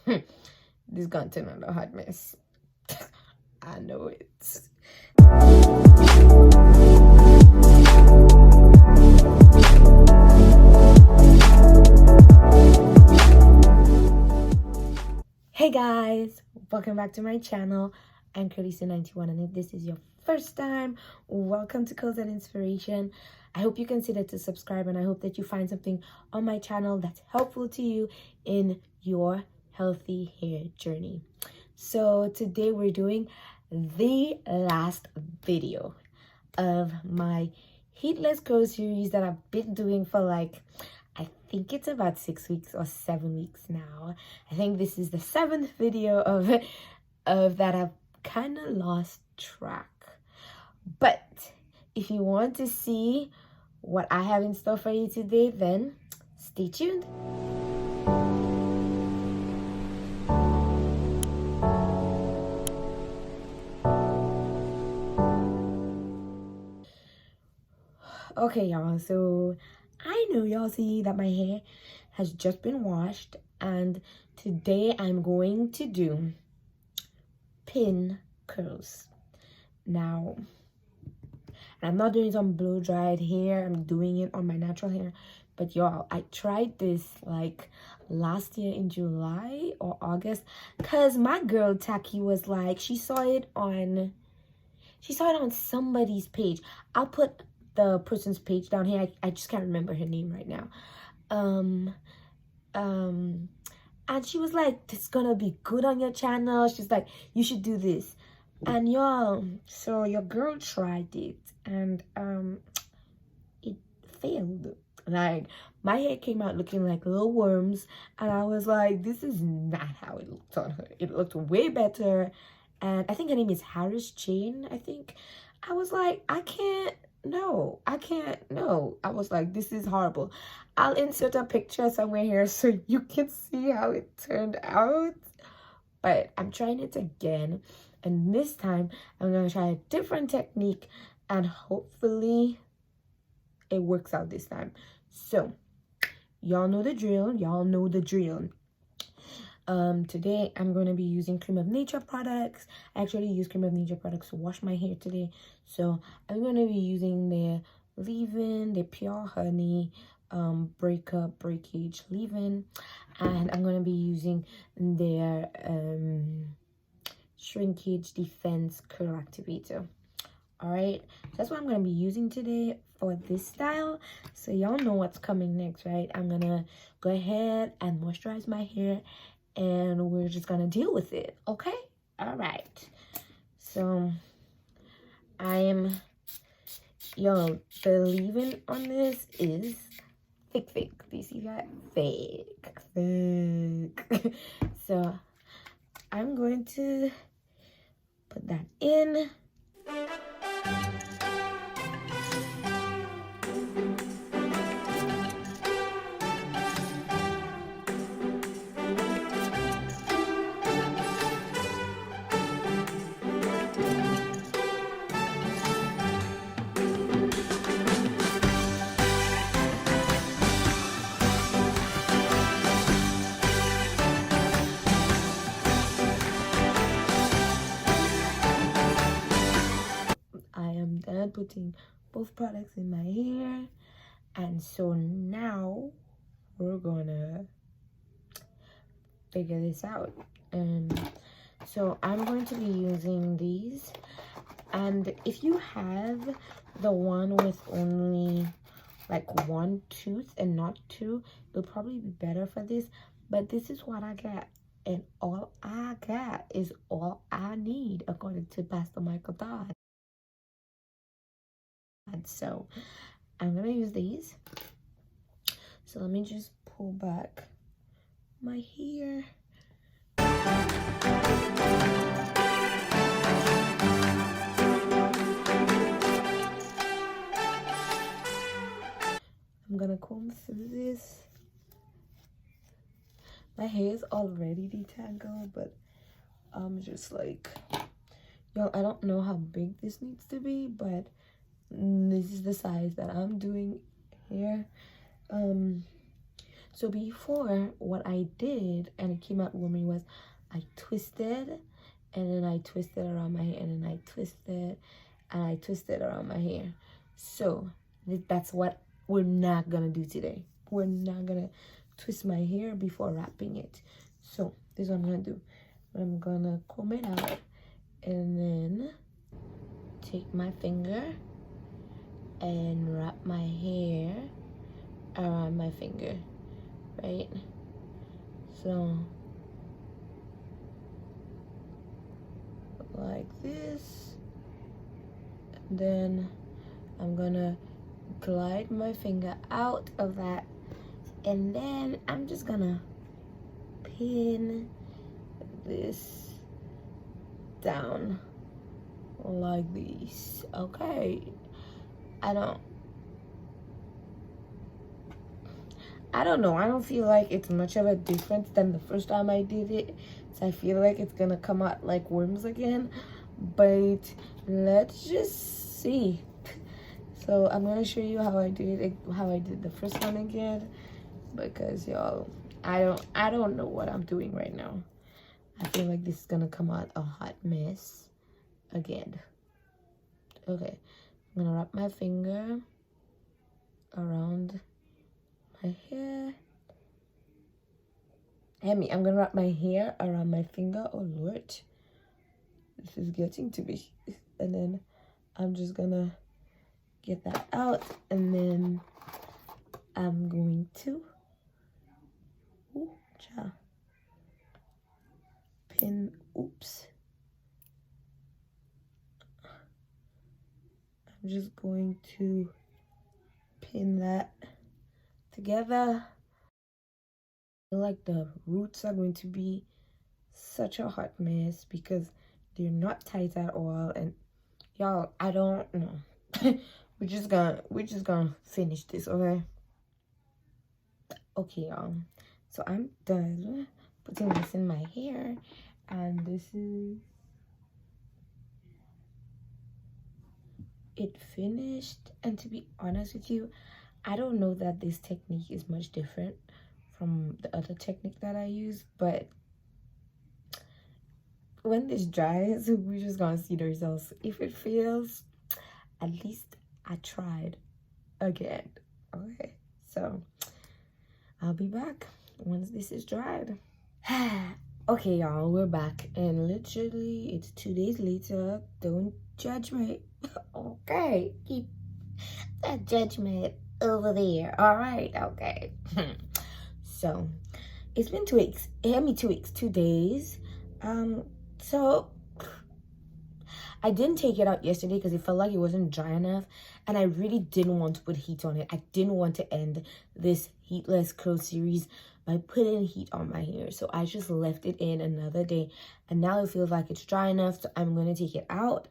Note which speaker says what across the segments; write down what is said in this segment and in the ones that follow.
Speaker 1: This is gonna turn out a hot mess. I know it. Hey guys, welcome back to my channel. I'm Curlys91, and if this is your first time, welcome to Curls and Inspiration. I hope you consider to subscribe, and I hope that you find something on my channel that's helpful to you in your healthy hair journey. So today we're doing the last video of my Heatless Curls series that I've been doing for like, I think it's about 6 weeks or 7 weeks now. I think this is the 7th video of that. I've kind of lost track. But if you want to see what I have in store for you today, then stay tuned. Okay, y'all, so I know y'all see that my hair has just been washed, and today I'm going to do pin curls. Now, I'm not doing some blow dried hair, I'm doing it on my natural hair. But y'all, I tried this like last year in July or August, because my girl Taki was like, she saw it on somebody's page. I'll put the person's page down here. I just can't remember her name right now. And she was like, this is gonna be good on your channel. She's like, you should do this. And y'all, so your girl tried it, and it failed. Like, my hair came out looking like little worms, and I was like, this is not how it looked on her. It looked way better. And I think her name is Harris Jane, I think. I was like, I can't. I was like, this is horrible. I'll insert a picture somewhere here so you can see how it turned out. But I'm trying it again, and this time I'm gonna try a different technique, and hopefully it works out this time. So y'all know the drill. Today I'm going to be using Creme of Nature products. I actually use Creme of Nature products to wash my hair today. So I'm going to be using their leave-in, their pure honey breakage leave-in, and I'm going to be using their shrinkage defense curl activator. All right, so that's what I'm going to be using today for this style. So y'all know what's coming next, right? I'm going to go ahead and moisturize my hair, and we're just gonna deal with it, okay? All right. So the leave-in on this is thick. Do you see that? Thick. So I'm going to put that in. Putting both products in my hair, and so now we're gonna figure this out. And so I'm going to be using these, and if you have the one with only like one tooth and not two, it'll probably be better for this. But this is what I got, and all I got is all I need, according to Pastor Michael Todd. So I'm gonna use these. So let me just pull back my hair. I'm gonna comb through this. My hair is already detangled, but I'm just like, y'all, I don't know how big this needs to be, but this is the size that I'm doing here. So before, what I did, and it came out warming, was I twisted, and then I twisted around my hair, and then I twisted, and I twisted around my hair. So that's what we're not gonna do today. We're not gonna twist my hair before wrapping it. So this is what I'm gonna do. I'm gonna comb it out, and then take my finger and wrap my hair around my finger, right? So like this, and then I'm gonna glide my finger out of that, and then I'm just gonna pin this down like this. Okay, I don't know, I don't feel like it's much of a difference than the first time I did it, so I feel like it's gonna come out like worms again, but let's just see. So I'm gonna show you how I did it, how I did the first one again, because y'all, I don't know what I'm doing right now. I feel like this is gonna come out a hot mess again. Okay, I'm gonna wrap my finger around my hair. I'm gonna wrap my hair around my finger. Oh Lord, this is getting to me. And then I'm just gonna get that out, and then I'm going to pin. Oops. I'm just going to pin that together. I feel like the roots are going to be such a hot mess because they're not tight at all, and y'all, I don't know. we're just gonna finish this, okay? Okay, y'all, so I'm done putting this in my hair, and this is it finished. And to be honest with you, I don't know that this technique is much different from the other technique that I use, but when this dries, we're just gonna see the results. If it fails, at least I tried again. Okay, so I'll be back once this is dried. Okay, y'all, we're back, and literally it's 2 days later. Don't judge me. Okay, keep that judgment over there. All right, okay. So it's been 2 weeks. 2 days. So I didn't take it out yesterday because it felt like it wasn't dry enough, and I really didn't want to put heat on it. I didn't want to end this Heatless Curls series by putting heat on my hair, so I just left it in another day, and now it feels like it's dry enough, so I'm going to take it out.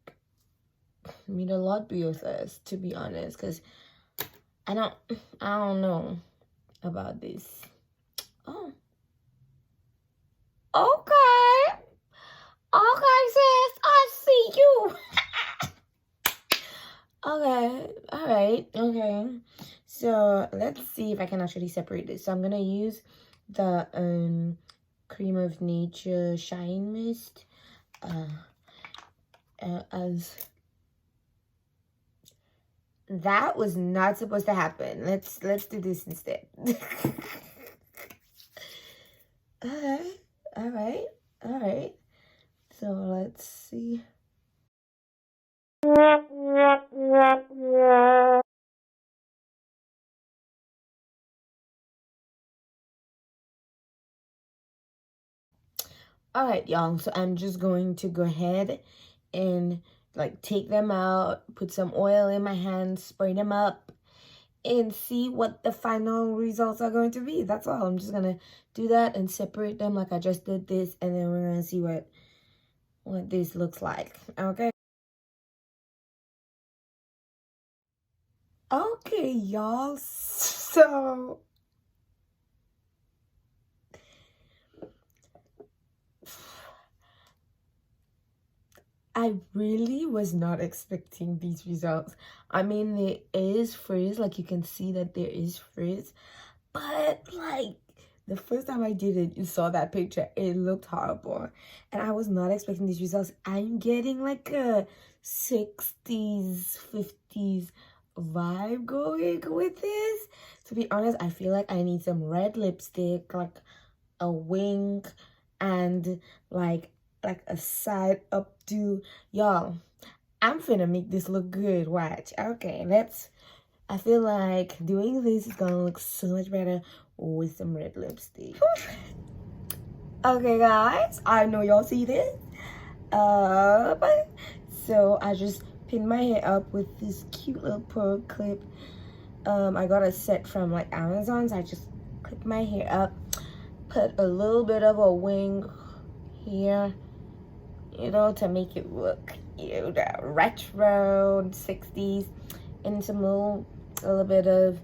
Speaker 1: I mean, a lot be with us, to be honest, because I don't know about this. Oh, okay. Okay, sis, I see you. Okay, all right, okay. So let's see if I can actually separate this. So I'm gonna use the Creme of Nature Shine Mist as that was not supposed to happen. Let's do this instead. All right. So let's see. All right, y'all, so I'm just going to go ahead and like take them out, put some oil in my hands, spray them up, and see what the final results are going to be. That's all. I'm just gonna do that and separate them like I just did this, and then we're gonna see what this looks like. Okay. Okay, y'all, so I really was not expecting these results. I mean, there is frizz, like you can see that there is frizz, but like the first time I did it, you saw that picture, it looked horrible. And I was not expecting these results. I'm getting like a 60s, 50s vibe going with this. To be honest, I feel like I need some red lipstick, like a wing, and like a side updo. Y'all, I'm finna make this look good. Watch. Okay, I feel like doing this is gonna look so much better with some red lipstick. Okay, guys, I know y'all see this. So I just pinned my hair up with this cute little pearl clip. I got a set from like Amazon, so I just clipped my hair up, put a little bit of a wing here, you know, to make it look, you know, retro 60s, and some a little bit of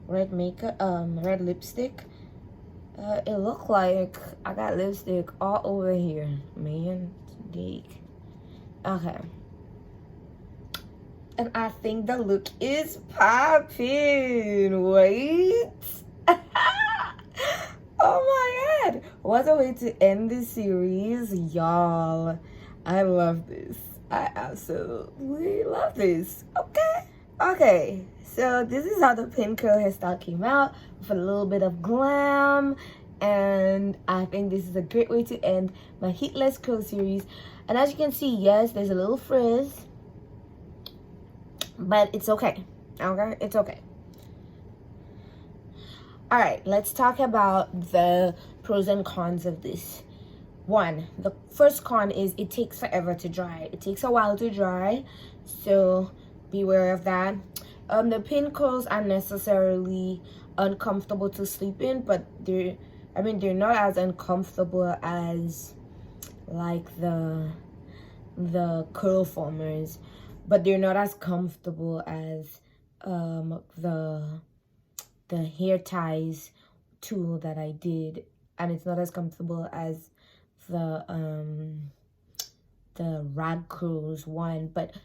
Speaker 1: red makeup, red lipstick. It looked like I got lipstick all over here, man. Dig. Okay. And I think the look is popping. Wait. Oh my god. What a way to end this series, y'all. I love this. I absolutely love this. Okay, so this is how the pin curl hairstyle came out, with a little bit of glam, and I think this is a great way to end my Heatless Curl series. And as you can see, yes, there's a little frizz, but it's okay. Okay, it's okay. All right, let's talk about the pros and cons of this. One, the first con is it takes forever to dry. It takes a while to dry, so beware of that. The pin curls are necessarily uncomfortable to sleep in, but they're not as uncomfortable as like the curl formers, but they're not as comfortable as the hair ties tool that I did, and it's not as comfortable as the rag curls one, but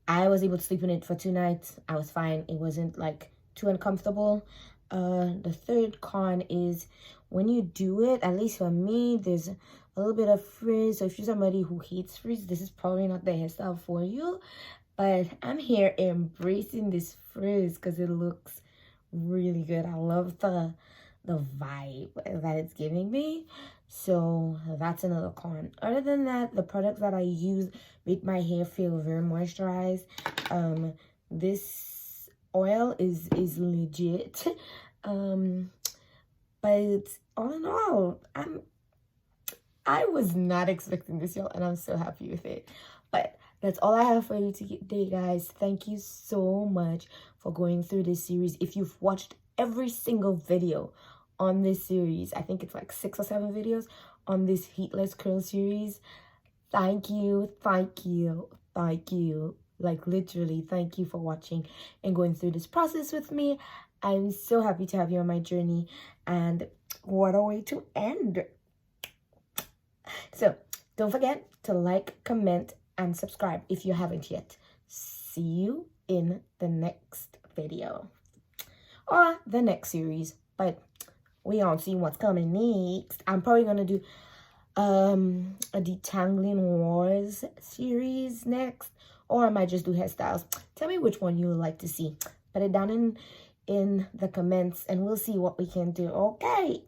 Speaker 1: I was able to sleep in it for 2 nights. I was fine. It wasn't like too uncomfortable. The third con is when you do it, at least for me, there's a little bit of frizz. So if you're somebody who hates frizz, this is probably not the hairstyle for you. But I'm here embracing this frizz because it looks really good. I love the vibe that it's giving me. So that's another con. Other than that, the products that I use make my hair feel very moisturized. This oil is legit. But all in all, I was not expecting this, y'all, and I'm so happy with it. But that's all I have for you today, guys. Thank you so much for going through this series. If you've watched every single video on this series, I think it's like 6 or 7 videos on this Heatless Curl series, thank you. Like literally, thank you for watching and going through this process with me. I'm so happy to have you on my journey, and what a way to end. So don't forget to like, comment, and subscribe if you haven't yet. See you in the next video or the next series, but we gonna see what's coming next. I'm probably gonna do a detangling wars series next, or I might just do hairstyles. Tell me which one you would like to see. Put it down in the comments and we'll see what we can do. Okay.